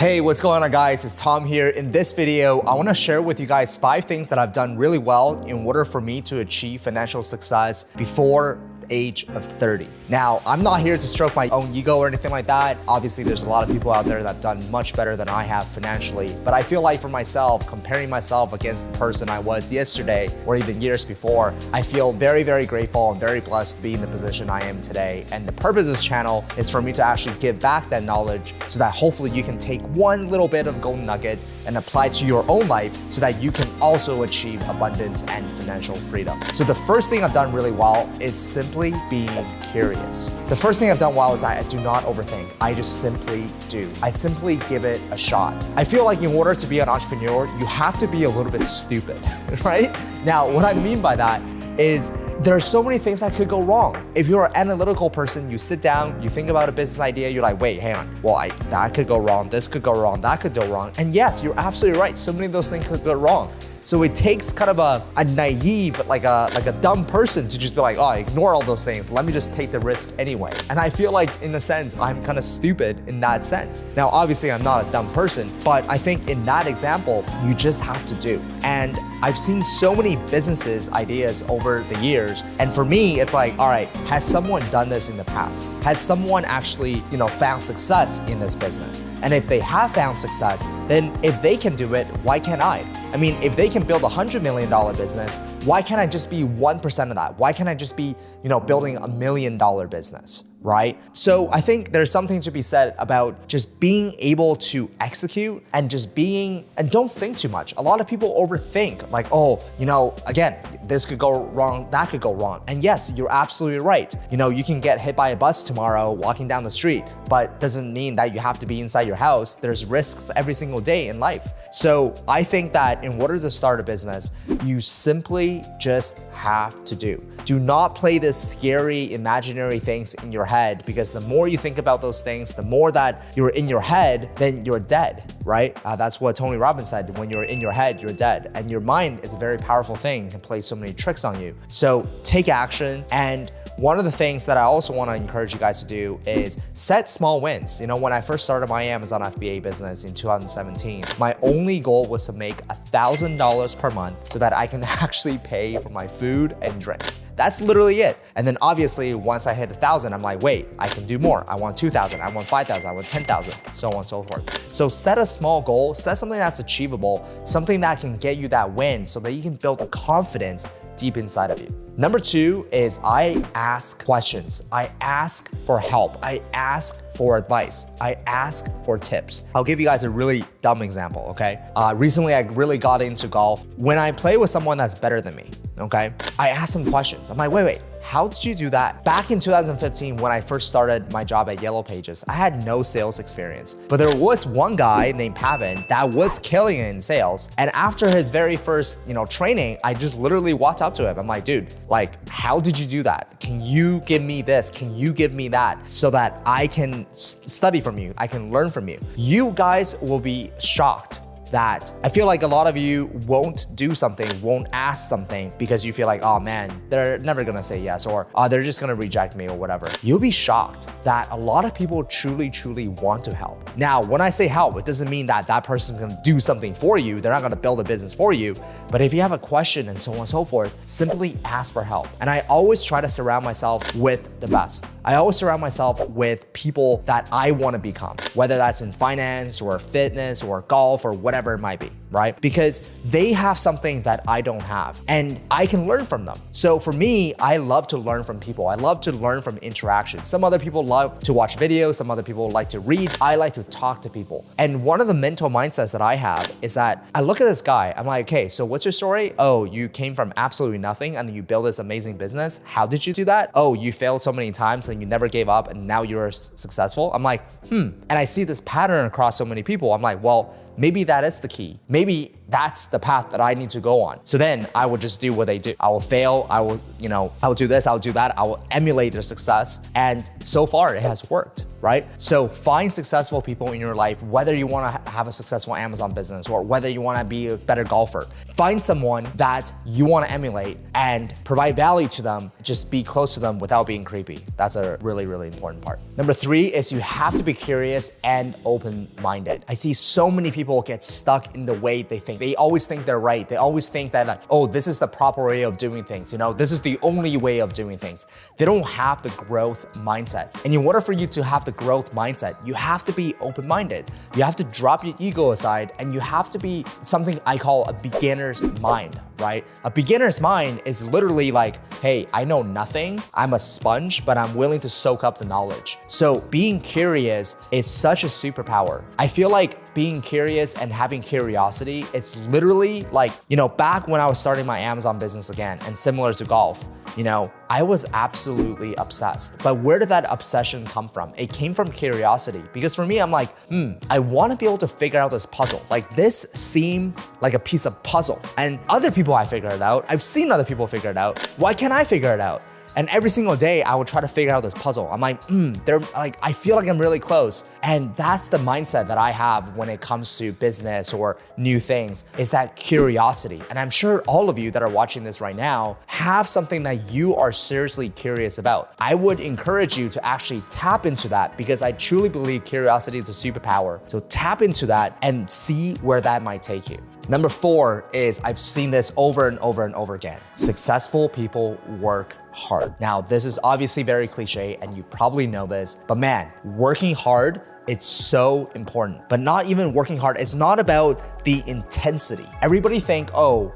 Hey, what's going on guys? It's Tom here. In this video, I wanna share with you guys 5 things that I've done really well in order for me to achieve financial success before age of 30. Now, I'm not here to stroke my own ego or anything like that. Obviously, there's a lot of people out there that have done much better than I have financially, but I feel like for myself, comparing myself against the person I was yesterday or even years before, I feel very, very grateful and very blessed to be in the position I am today. And the purpose of this channel is for me to actually give back that knowledge so that hopefully you can take one little bit of golden nugget and apply it to your own life so that you can also achieve abundance and financial freedom. So the first thing I've done really well is simply being curious. The first thing I've done well is I do not overthink. I just simply do. I simply give it a shot. I feel like in order to be an entrepreneur, you have to be a little bit stupid, right? Now, what I mean by that is there are so many things that could go wrong. If you're an analytical person, you sit down, you think about a business idea, you're like, wait, hang on. Well, that could go wrong, this could go wrong, that could go wrong. And yes, you're absolutely right. So many of those things could go wrong. So it takes kind of a naive, like a dumb person to just be like, oh, ignore all those things. Let me just take the risk anyway. And I feel like in a sense, I'm kind of stupid in that sense. Now, obviously I'm not a dumb person, but I think in that example, you just have to do. And I've seen so many businesses ideas over the years. And for me, it's like, all right, has someone done this in the past? Has someone actually, found success in this business? And if they have found success, then if they can do it, why can't I? I mean, if they can build $100 million business, why can't I just be 1% of that? Why can't I just be, building $1 million business, right? So I think there's something to be said about just being able to execute and and don't think too much. A lot of people overthink, like, oh, again, this could go wrong, that could go wrong. And yes, you're absolutely right. You can get hit by a bus tomorrow walking down the street, but doesn't mean that you have to be inside your house. There's risks every single day in life. So I think that in order to start a business, you simply just have to do. Do not play this scary imaginary things in your head, because the more you think about those things, the more that you're in your head, then you're dead, right? That's what Tony Robbins said. When you're in your head, you're dead. And your mind is a very powerful thing, it can play so many tricks on you. So take action. And one of the things that I also want to encourage you guys to do is set small wins. When I first started my Amazon FBA business in 2017, my only goal was to make $1,000 per month so that I can actually pay for my food and drinks. That's literally it. And then obviously once I hit 1,000, I'm like, wait, I can do more. I want 2,000, I want 5,000, I want 10,000, so on and so forth. So set a small goal, set something that's achievable, something that can get you that win so that you can build a confidence deep inside of you. Number 2 is I ask questions. I ask for help. I ask for advice. I ask for tips. I'll give you guys a really dumb example, okay? Recently, I really got into golf. When I play with someone that's better than me, okay, I ask them questions. I'm like, wait, how did you do that? Back in 2015, when I first started my job at Yellow Pages, I had no sales experience. But there was one guy named Pavan that was killing it in sales. And after his very first, training, I just literally walked up to him. I'm like, dude, how did you do that? Can you give me this? Can you give me that so that I can study from you? I can learn from you. You guys will be shocked that I feel like a lot of you won't do something, won't ask something because you feel like, oh man, they're never gonna say yes, or they're just gonna reject me or whatever. You'll be shocked that a lot of people truly, truly want to help. Now, when I say help, it doesn't mean that that person's gonna do something for you. They're not gonna build a business for you. But if you have a question and so on and so forth, simply ask for help. And I always try to surround myself with the best. I always surround myself with people that I wanna become, whether that's in finance or fitness or golf or whatever it might be, right? Because they have something that I don't have and I can learn from them. So for me, I love to learn from people. I love to learn from interaction. Some other people love to watch videos. Some other people like to read. I like to talk to people. And one of the mental mindsets that I have is that I look at this guy, I'm like, okay, so what's your story? Oh, you came from absolutely nothing and you built this amazing business. How did you do that? Oh, you failed so many times and you never gave up and now you're successful. I'm like, And I see this pattern across so many people. I'm like, well, maybe that is the key. Maybe that's the path that I need to go on. So then I would just do what they do. I will fail. I will do this, I will do that. I will emulate their success. And so far it has worked, right? So find successful people in your life, whether you want to have a successful Amazon business or whether you want to be a better golfer. Find someone that you want to emulate and provide value to them. Just be close to them without being creepy. That's a really, really important part. Number 3 is you have to be curious and open-minded. I see so many people get stuck in the way they think. They always think they're right. They always think that like, oh, this is the proper way of doing things. This is the only way of doing things. They don't have the growth mindset. And in order for you to have the growth mindset, you have to be open-minded. You have to drop your ego aside and you have to be something I call a beginner's mind, right? A beginner's mind is literally like, hey, I know nothing. I'm a sponge, but I'm willing to soak up the knowledge. So being curious is such a superpower. I feel like being curious and having curiosity, it's literally like, back when I was starting my Amazon business again, and similar to golf, I was absolutely obsessed. But where did that obsession come from? It came from curiosity. Because for me, I'm like, I want to be able to figure out this puzzle. Like this seemed like a piece of puzzle. And other people have figured it out. I've seen other people figure it out. Why can't I figure it out? And every single day I would try to figure out this puzzle. I'm like, I feel like I'm really close. And that's the mindset that I have when it comes to business or new things, is that curiosity. And I'm sure all of you that are watching this right now have something that you are seriously curious about. I would encourage you to actually tap into that, because I truly believe curiosity is a superpower. So tap into that and see where that might take you. Number 4 is, I've seen this over and over and over again. Successful people work hard. Now, this is obviously very cliche and you probably know this, but man, working hard, it's so important. But not even working hard, it's not about the intensity. Everybody think, oh,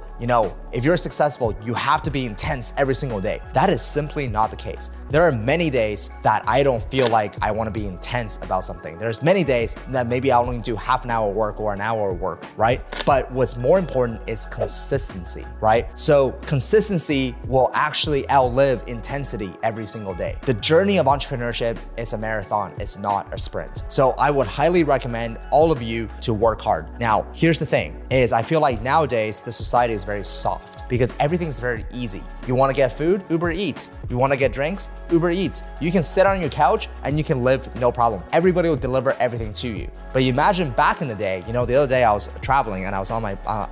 if you're successful, you have to be intense every single day. That is simply not the case. There are many days that I don't feel like I want to be intense about something. There's many days that maybe I'll only do half an hour work or an hour work, right? But what's more important is consistency, right? So consistency will actually outlive intensity every single day. The journey of entrepreneurship is a marathon, it's not a sprint. So I would highly recommend all of you to work hard. Now, here's the thing, is I feel like nowadays the society is very soft because everything's very easy. You want to get food? Uber Eats. You want to get drinks? Uber Eats. You can sit on your couch and you can live no problem. Everybody will deliver everything to you. But you imagine back in the day, the other day I was traveling and I was on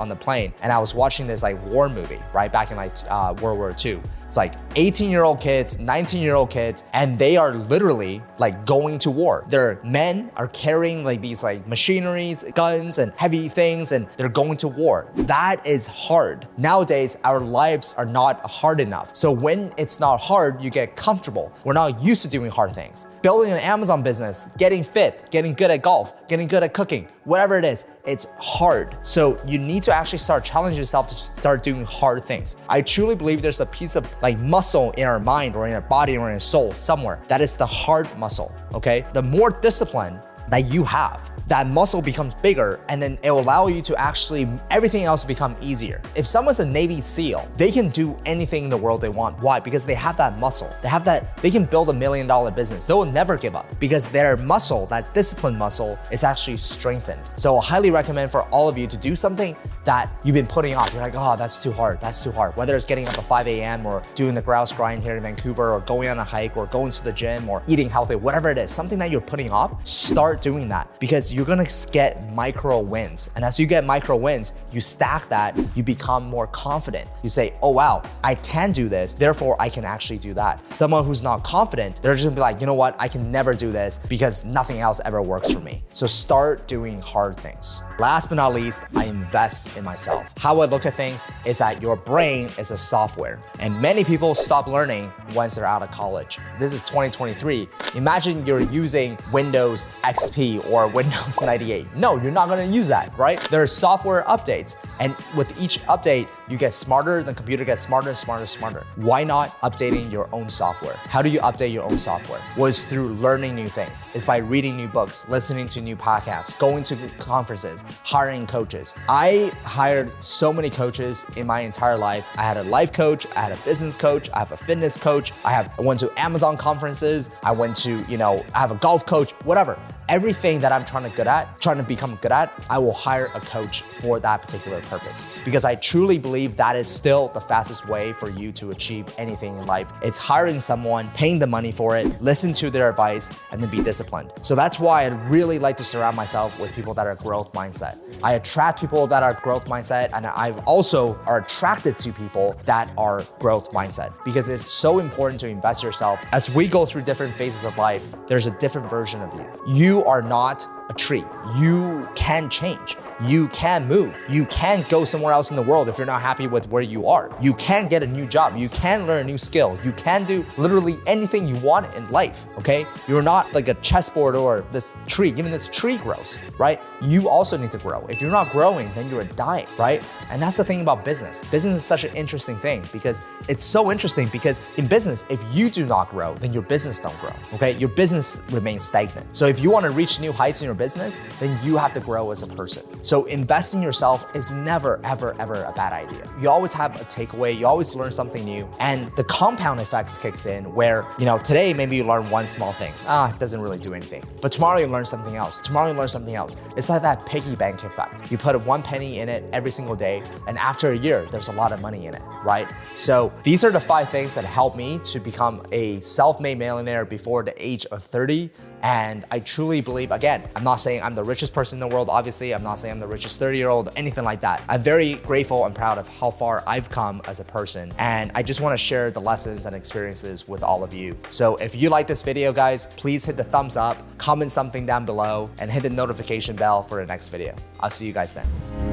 the plane and I was watching this like war movie, right? Back in World War II. It's like 18-year-old kids, 19-year-old kids, and they are literally like going to war. Their men are carrying like these like machineries, guns and heavy things, and they're going to war. That is hard. Nowadays, our lives are not hard enough. So when it's not hard, you get comfortable. We're not used to doing hard things. Building an Amazon business, getting fit, getting good at golf, getting good at cooking, whatever it is, it's hard. So you need to actually start challenging yourself to start doing hard things. I truly believe there's a piece of like muscle in our mind or in our body or in our soul somewhere. That is the hard muscle, okay? The more discipline that you have, that muscle becomes bigger, and then it will allow you to actually, everything else become easier. If someone's a Navy SEAL, they can do anything in the world they want. Why? Because they have that muscle. They can build $1 million business. They will never give up because their muscle, that discipline muscle, is actually strengthened. So I highly recommend for all of you to do something that you've been putting off. You're like, oh, that's too hard. That's too hard. Whether it's getting up at 5 a.m. or doing the grouse grind here in Vancouver or going on a hike or going to the gym or eating healthy, whatever it is, something that you're putting off, start doing that because you're gonna get micro wins. And as you get micro wins, you stack that, you become more confident. You say, oh wow, I can do this, therefore I can actually do that. Someone who's not confident, they're just gonna be like, you know what, I can never do this because nothing else ever works for me. So start doing hard things. Last but not least, I invest in myself. How I look at things is that your brain is a software, and many people stop learning once they're out of college. This is 2023. Imagine you're using Windows XP or Windows 98. No, you're not gonna use that, right? There are software updates, and with each update, you get smarter, the computer gets smarter and smarter and smarter. Why not updating your own software? How do you update your own software? Well, it's through learning new things. It's by reading new books, listening to new podcasts, going to conferences, hiring coaches. I hired so many coaches in my entire life. I had a life coach, I had a business coach, I have a fitness coach, I went to Amazon conferences, I went to, I have a golf coach, whatever. Everything that I'm trying to become good at, I will hire a coach for that particular purpose, because I truly believe that is still the fastest way for you to achieve anything in life. It's hiring someone, paying the money for it, listen to their advice, and then be disciplined. So that's why I really like to surround myself with people that are growth mindset. I attract people that are growth mindset, and I also are attracted to people that are growth mindset, because it's so important to invest yourself. As we go through different phases of life, there's a different version of you. You are not a tree. You can change. You can move. You can go somewhere else in the world if you're not happy with where you are. You can get a new job. You can learn a new skill. You can do literally anything you want in life, okay? You're not like a chessboard or this tree. Even this tree grows, right? You also need to grow. If you're not growing, then you're dying, right? And that's the thing about business. Business is such an interesting thing because it's so interesting because in business, if you do not grow, then your business don't grow, okay? Your business remains stagnant. So if you want to reach new heights in your business, then you have to grow as a person. So investing in yourself is never, ever, ever a bad idea. You always have a takeaway, you always learn something new, and the compound effects kicks in where, today maybe you learn one small thing. It doesn't really do anything. But tomorrow you learn something else. Tomorrow you learn something else. It's like that piggy bank effect. You put 1 penny in it every single day, and after a year, there's a lot of money in it, right? So these are the 5 things that helped me to become a self-made millionaire before the age of 30. And I truly believe, again, I'm not saying I'm the richest person in the world, obviously. I'm not saying I'm the richest 30-year-old, anything like that. I'm very grateful and proud of how far I've come as a person. And I just want to share the lessons and experiences with all of you. So if you like this video, guys, please hit the thumbs up, comment something down below, and hit the notification bell for the next video. I'll see you guys then.